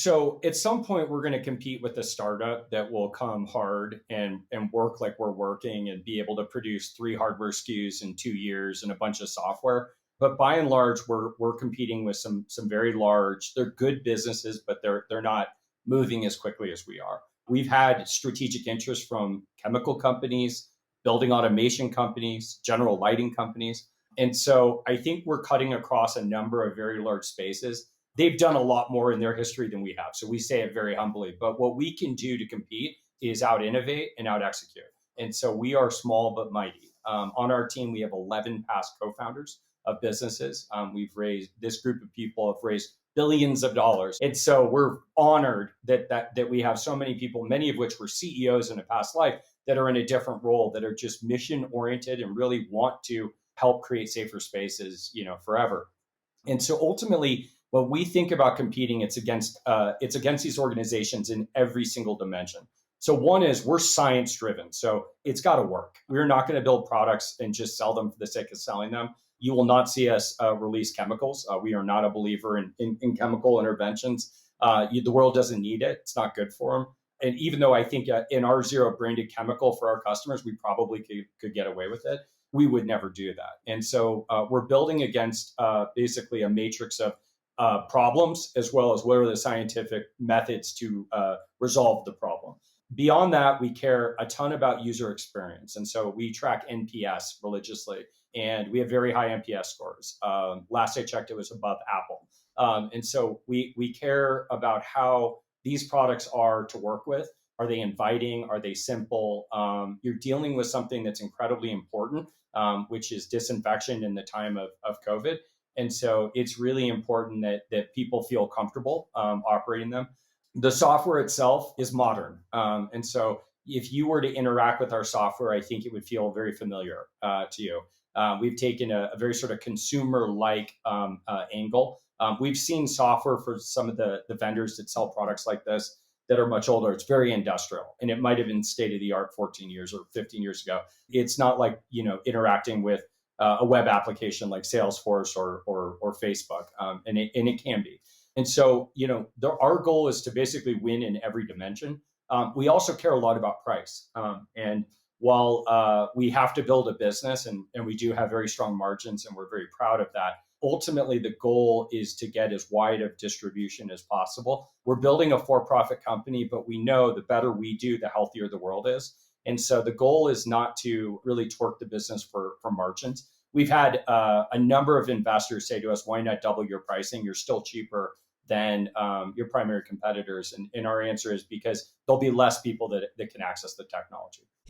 So at some point, we're going to compete with a startup that will come hard and work like we're working and be able to produce 3 hardware SKUs in 2 years and a bunch of software. But by and large, we're competing with some very large. They're good businesses, but they're not moving as quickly as we are. We've had strategic interest from chemical companies, building automation companies, general lighting companies, and so I think we're cutting across a number of very large spaces. They've done a lot more in their history than we have. So we say it very humbly. But what we can do to compete is out innovate and out execute. And so we are small but mighty. On our team, we have 11 past co founders of businesses. We've raised, this group of people have raised billions of dollars. And so we're honored that we have so many people, many of which were CEOs in a past life, that are in a different role, that are just mission oriented and really want to help create safer spaces, forever. And so ultimately, when we think about competing, it's against these organizations in every single dimension. So one is we're science driven. So it's got to work. We're not going to build products and just sell them for the sake of selling them. You will not see us release chemicals. We are not a believer in chemical interventions. The world doesn't need it. It's not good for them. And even though I think in our zero branded chemical for our customers, we probably could get away with it, we would never do that. And so we're building against basically a matrix of problems, as well as what are the scientific methods to resolve the problem. Beyond that, we care a ton about user experience. And so we track NPS religiously, and we have very high NPS scores. Last I checked, it was above Apple. And so we care about how these products are to work with. Are they inviting? Are they simple? You're dealing with something that's incredibly important, which is disinfection in the time of COVID. And so it's really important that people feel comfortable operating them. The software itself is modern. And so if you were to interact with our software, I think it would feel very familiar to you. We've taken a very sort of consumer-like angle. We've seen software for some of the vendors that sell products like this that are much older. It's very industrial, and it might have been state of the art 14 years or 15 years ago. It's not like interacting with a web application like Salesforce or Facebook, and it can be. And so our goal is to basically win in every dimension. We also care a lot about price, and while we have to build a business and we do have very strong margins and we're very proud of that, ultimately the goal is to get as wide of distribution as possible. We're building a for-profit company, but we know the better we do, the healthier the world is. And so the goal is not to really torque the business for margins. We've had a number of investors say to us, why not double your pricing? You're still cheaper than your primary competitors. And our answer is because there'll be less people that can access the technology.